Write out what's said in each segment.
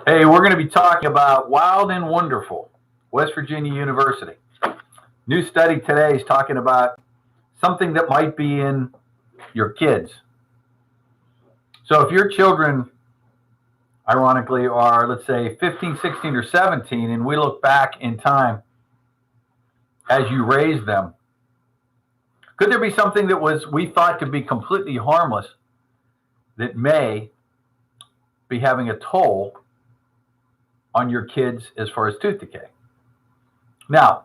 Hey, we're going to be talking about Wild and Wonderful, West Virginia University. New study today is talking about something that might be in your kids. So if your children, ironically, are, let's say, 15, 16, or 17, and we look back in time as you raised them, could there be something that was we thought to be completely harmless that may be having a toll on your kids as far as tooth decay? Now,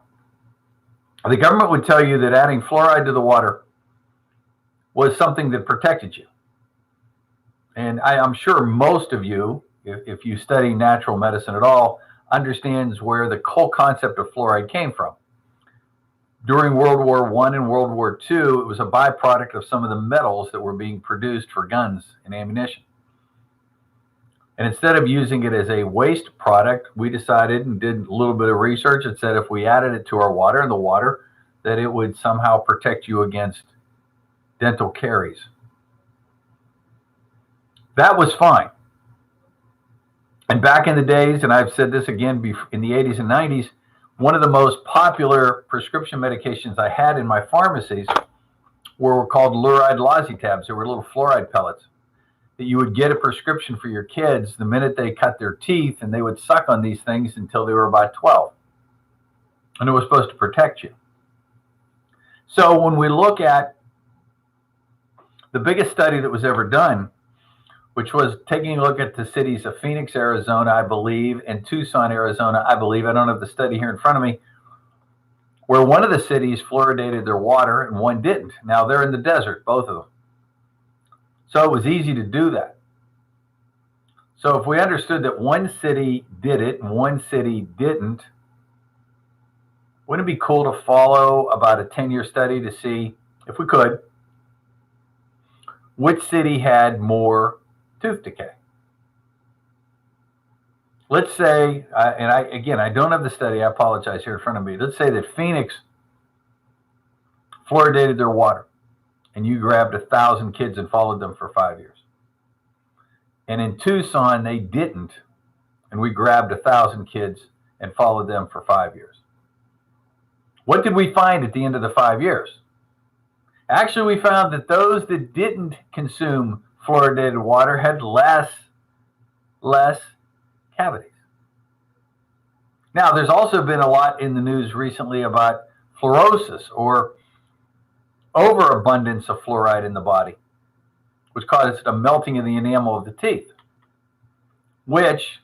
the government would tell you that adding fluoride to the water was something that protected you. And I'm sure most of you, if you study natural medicine at all, understands where the whole concept of fluoride came from. During World War I and World War II, it was a byproduct of some of the metals that were being produced for guns and ammunition. And instead of using it as a waste product, we decided and did a little bit of research and said if we added it to our water and the water, that it would somehow protect you against dental caries. That was fine. And back in the days, and I've said this again in the 80s and 90s, one of the most popular prescription medications I had in my pharmacies were called Fluoride Lozitabs. They were little fluoride pellets that you would get a prescription for your kids the minute they cut their teeth, and they would suck on these things until they were about 12. And it was supposed to protect you. So when we look at the biggest study that was ever done, which was taking a look at the cities of Phoenix, Arizona, I believe, and Tucson, Arizona, I believe, I don't have the study here in front of me, where one of the cities fluoridated their water and one didn't. Now they're in the desert, both of them. So it was easy to do that. So if we understood that one city did it and one city didn't, wouldn't it be cool to follow about a 10-year study to see, if we could, which city had more tooth decay? Let's say, I don't have the study, I apologize here in front of me. Let's say that Phoenix fluoridated their water and you grabbed 1,000 kids and followed them for 5 years. And in Tucson, they didn't, and we grabbed 1,000 kids and followed them for 5 years. What did we find at the end of the 5 years? Actually, we found that those that didn't consume fluoridated water had less cavities. Now, there's also been a lot in the news recently about fluorosis, or overabundance of fluoride in the body, which causes a melting of the enamel of the teeth, which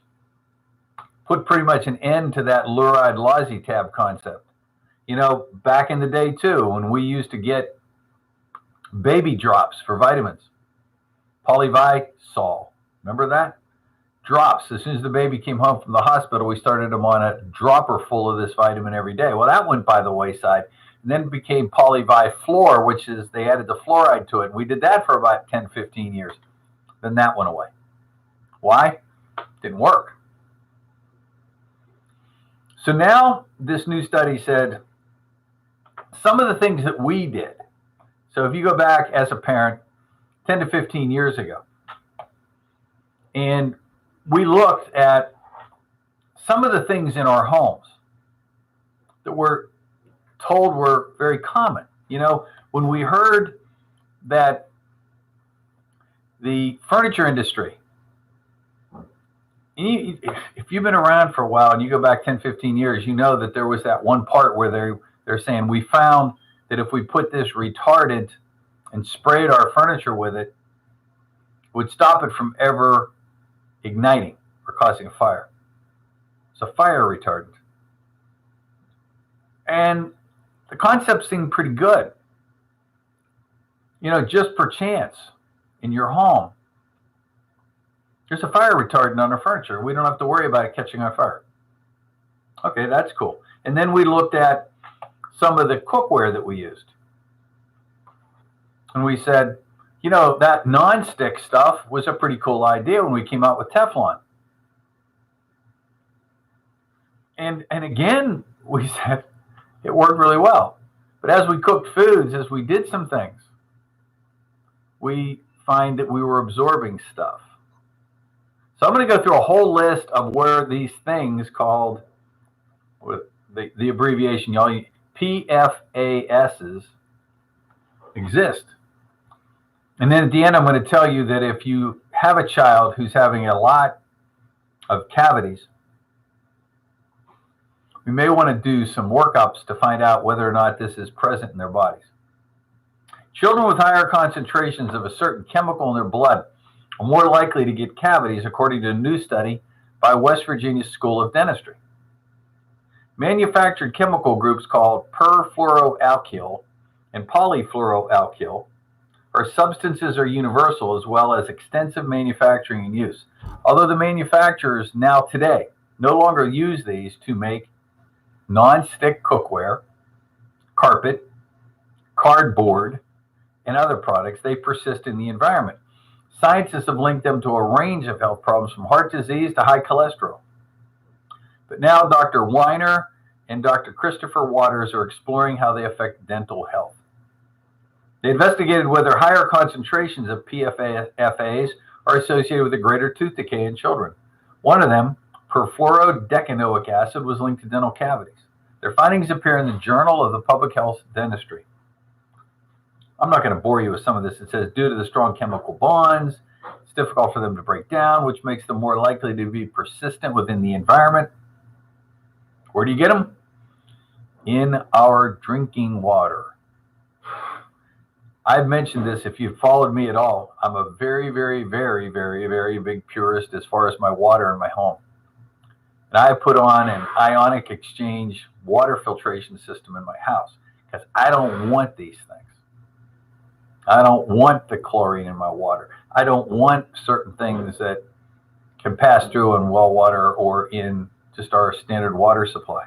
put pretty much an end to that Fluoride Lozitab concept. You know, back in the day too, when we used to get baby drops for vitamins, Polyvisol, remember that? Drops. As soon as the baby came home from the hospital, we started them on a dropper full of this vitamin every day. Well, that went by the wayside. And then it became Polyviflor, which is they added the fluoride to it. We did that for about 10, 15 years. Then that went away. Why? Didn't work. So now this new study said some of the things that we did. So if you go back as a parent 10 to 15 years ago, and we looked at some of the things in our homes that were told were very common. You know, when we heard that the furniture industry, if you've been around for a while and you go back 10, 15 years, you know that there was that one part where they're saying we found that if we put this retardant and sprayed our furniture with it, it would stop it from ever igniting or causing a fire. It's a fire retardant. And the concept seemed pretty good. You know, just per chance in your home, there's a fire retardant on our furniture. We don't have to worry about it catching on fire. Okay, that's cool. And then we looked at some of the cookware that we used. And we said, you know, that non-stick stuff was a pretty cool idea when we came out with Teflon. And again, we said it worked really well. But as we cooked foods, as we did some things, we find that we were absorbing stuff. So I'm going to go through a whole list of where these things called, with the abbreviation, y'all, PFASs exist. And then at the end, I'm going to tell you that if you have a child who's having a lot of cavities, we may want to do some workups to find out whether or not this is present in their bodies. Children with higher concentrations of a certain chemical in their blood are more likely to get cavities, according to a new study by West Virginia School of Dentistry. Manufactured chemical groups called perfluoroalkyl and polyfluoroalkyl are substances are universal, as well as extensive manufacturing and use. Although the manufacturers now today no longer use these to make non-stick cookware, carpet, cardboard, and other products, they persist in the environment. Scientists have linked them to a range of health problems, from heart disease to high cholesterol. But now Dr. Weiner and Dr. Christopher Waters are exploring how they affect dental health. They investigated whether higher concentrations of PFAS are associated with a greater tooth decay in children. One of them, perfluorodecanoic acid, was linked to dental cavities. Their findings appear in the Journal of the Public Health Dentistry. I'm not going to bore you with some of this. It says, due to the strong chemical bonds, it's difficult for them to break down, which makes them more likely to be persistent within the environment. Where do you get them? In our drinking water. I've mentioned this, if you've followed me at all, I'm a very, very, very, very, very big purist as far as my water in my home. And I put on an ionic exchange water filtration system in my house because I don't want these things. I don't want the chlorine in my water. I don't want certain things that can pass through in well water or in just our standard water supply.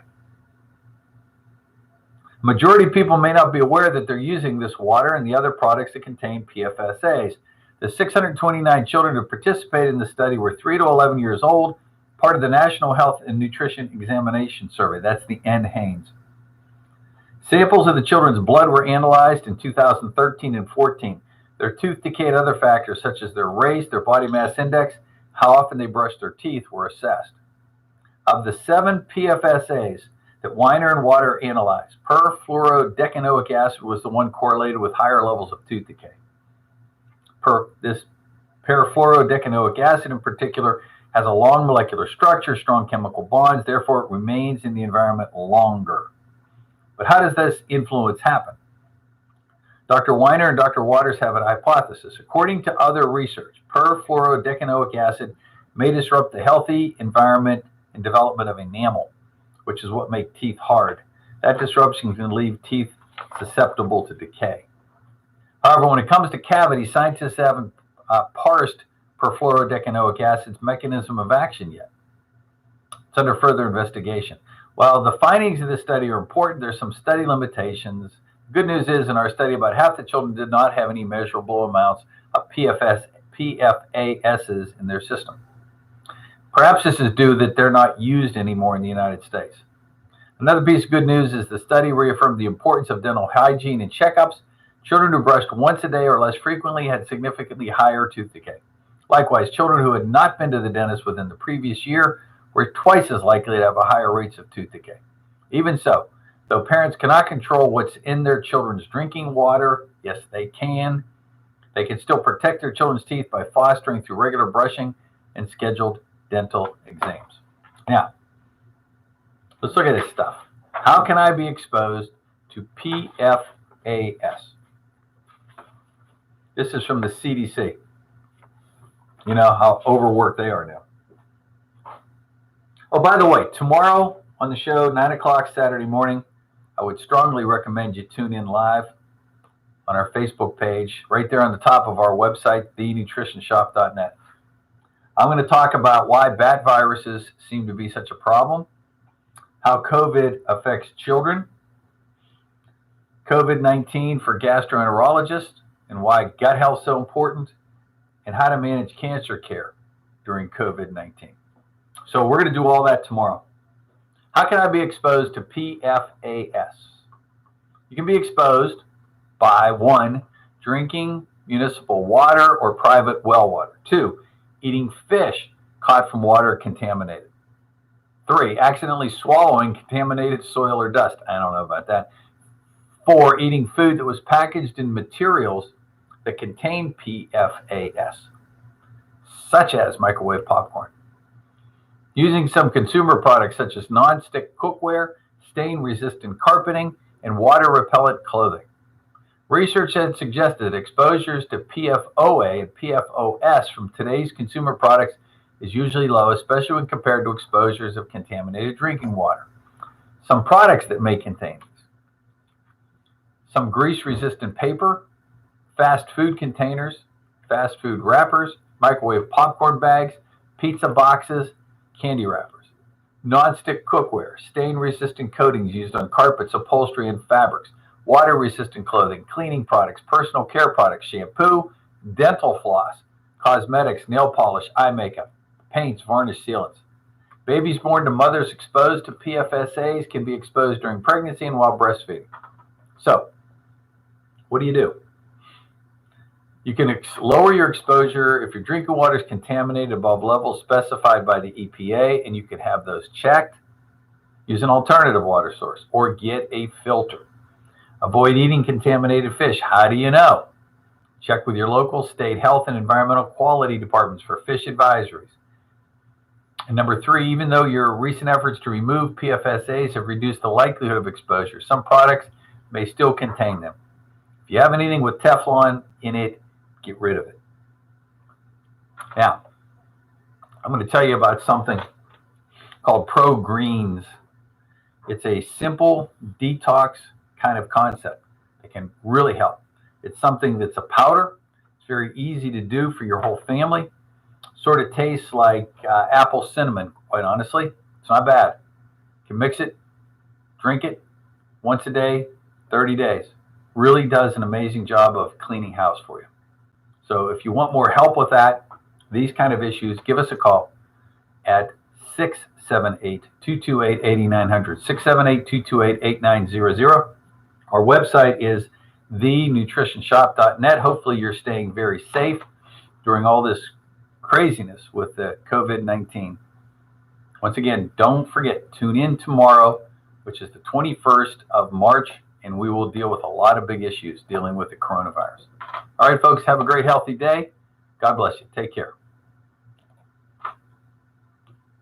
Majority of people may not be aware that they're using this water and the other products that contain PFAS. The 629 children who participated in the study were 3 to 11 years old, part of the National Health and Nutrition Examination Survey. That's the NHANES. Samples of the children's blood were analyzed in 2013 and 14. Their tooth decay and other factors such as their race, their body mass index, how often they brushed their teeth were assessed. Of the 7 PFASs that Weiner and Water analyzed, perfluorodecanoic acid was the one correlated with higher levels of tooth decay. This perfluorodecanoic acid in particular has a long molecular structure, strong chemical bonds, therefore it remains in the environment longer. But how does this influence happen? Dr. Weiner and Dr. Waters have a hypothesis. According to other research, perfluorodecanoic acid may disrupt the healthy environment and development of enamel, which is what makes teeth hard. That disruption can leave teeth susceptible to decay. However, when it comes to cavities, scientists haven't parsed perfluorodecanoic acid's mechanism of action yet. It's under further investigation. While the findings of this study are important, there's some study limitations. The good news is, in our study, about half the children did not have any measurable amounts of PFASs in their system. Perhaps this is due that they're not used anymore in the United States. Another piece of good news is the study reaffirmed the importance of dental hygiene and checkups. Children who brushed once a day or less frequently had significantly higher tooth decay. Likewise, children who had not been to the dentist within the previous year were twice as likely to have a higher rates of tooth decay. Even so, though parents cannot control what's in their children's drinking water, yes, they can still protect their children's teeth by fostering through regular brushing and scheduled dental exams. Now, let's look at this stuff. How can I be exposed to PFAS? This is from the CDC. You know how overworked they are now. Oh, by the way, tomorrow on the show, 9 o'clock Saturday morning, I would strongly recommend you tune in live on our Facebook page, right there on the top of our website, thenutritionshop.net. I'm going to talk about why bat viruses seem to be such a problem, how COVID affects children, COVID-19 for gastroenterologists, and why gut health is so important, and how to manage cancer care during COVID-19. So we're going to do all that tomorrow. How can I be exposed to PFAS? You can be exposed by 1, drinking municipal water or private well water. 2, eating fish caught from water contaminated. 3, accidentally swallowing contaminated soil or dust. I don't know about that. 4, eating food that was packaged in materials that contain PFAS, such as microwave popcorn. Using some consumer products such as non-stick cookware, stain-resistant carpeting, and water-repellent clothing. Research had suggested exposures to PFOA and PFOS from today's consumer products is usually low, especially when compared to exposures of contaminated drinking water. Some products that may contain these: some grease-resistant paper, fast food containers, fast food wrappers, microwave popcorn bags, pizza boxes, candy wrappers, non-stick cookware, stain-resistant coatings used on carpets, upholstery, and fabrics, water-resistant clothing, cleaning products, personal care products, shampoo, dental floss, cosmetics, nail polish, eye makeup, paints, varnish, sealants. Babies born to mothers exposed to PFAS can be exposed during pregnancy and while breastfeeding. So, what do? You can lower your exposure if your drinking water is contaminated above levels specified by the EPA, and you can have those checked. Use an alternative water source or get a filter. Avoid eating contaminated fish. How do you know? Check with your local state health and environmental quality departments for fish advisories. And number 3, even though your recent efforts to remove PFAS have reduced the likelihood of exposure, some products may still contain them. If you have anything with Teflon in it, get rid of it. Now, I'm going to tell you about something called Pro Greens. It's a simple detox kind of concept that can really help. It's something that's a powder. It's very easy to do for your whole family. Sort of tastes like apple cinnamon, quite honestly. It's not bad. You can mix it, drink it once a day, 30 days. Really does an amazing job of cleaning house for you. So if you want more help with that, these kind of issues, give us a call at 678-228-8900, 678-228-8900. Our website is thenutritionshop.net. Hopefully you're staying very safe during all this craziness with the COVID-19. Once again, don't forget, tune in tomorrow, which is the 21st of March, and we will deal with a lot of big issues dealing with the coronavirus. All right, folks, have a great, healthy day. God bless you. Take care.